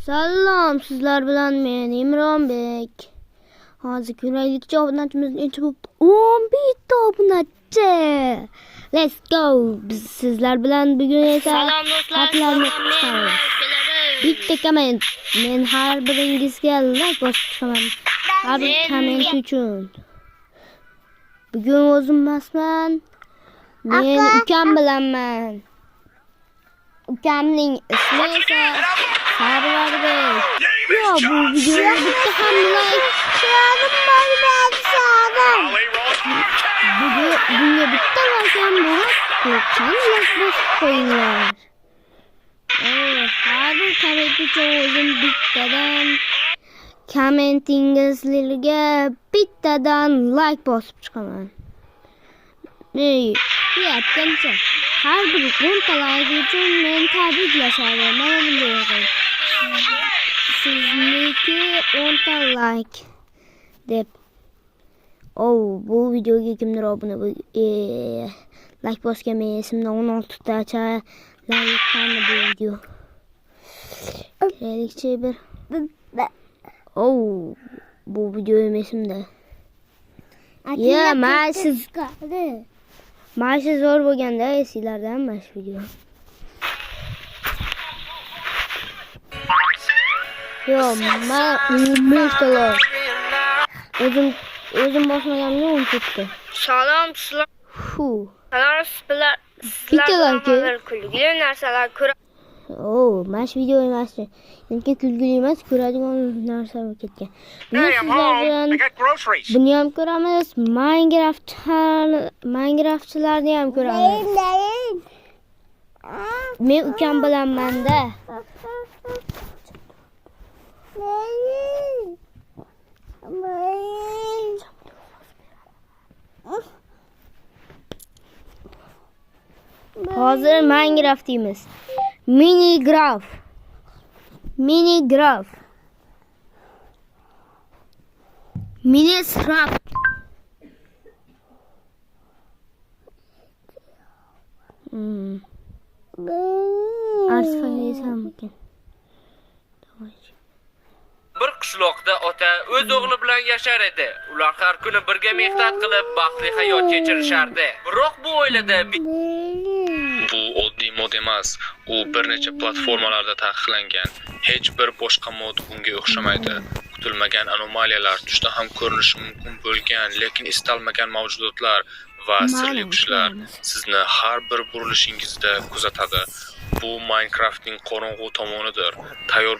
Salom, sizlar bilan men Imronbek. Hozir ko'raylikchi obunachimiz necha bo'libdi? 11 ta obunachi. Let's go. Biz sizlar bilan bugun esa xatlarni qilamiz. Bitta komment. Men har biringizga like bosib chiqaman. Har bir komment uchun. Bugun o'zim emasman. Men ukam bilanman. Ukamning ismi esa Sarvarbek. Ya bu videoga bitta ham like bunga bitta like ham bo'lib, like bosib qo'yinglar. Har bir komment uchun o'zim bittadan kommentingizlarga bittadan like bosib chiqaman. Aytgancha har bir 10 ta like uchun men tabriklashaman. Mana bunday sizniki 10 ta like deb. Bu videoga kimdir obuna like bosgan, men esimda 16 tacha like qani bu video. Kerakchi bir. Bu video esimda. Ya, Ma'shi zo'r bo'lganda esinglardan mash video. Yo, men 15 ta o'zim bosmaganimni unutibdi. Salom sizlar. Salom sizlar. Sizlar kulgili narsalar ko'ra. Mash video emas. Menga kulgili emas, ko'radigan narsa bo'lib ketgan. Buni ham ko'ramiz. Minecraftchilarni ham ko'ramiz. Men ukam bilanman-da. Hozir Minecraft deymiz. Minigraf. Minecraft. Arsfaniysan. Bir qishloqda ota o'z o'g'li bilan yashar edi. Ular har kuni birga mehnat qilib, baxtli hayot kechirishardi. Biroq bu oilada bu oddiy mod emas. U bir necha platformalarda taqiqlangan. Hech bir boshqa mod bunga o'xshamaydi. Kutilmagan anomaliyalar, tushda ham ko'rinishi mumkin bo'lgan, lekin istalmagan mavjudotlar va sirli kuchlar sizni har bir burilishingizda kuzatadi. Bu Minecraftning qorong'u tomonidir. Tayyor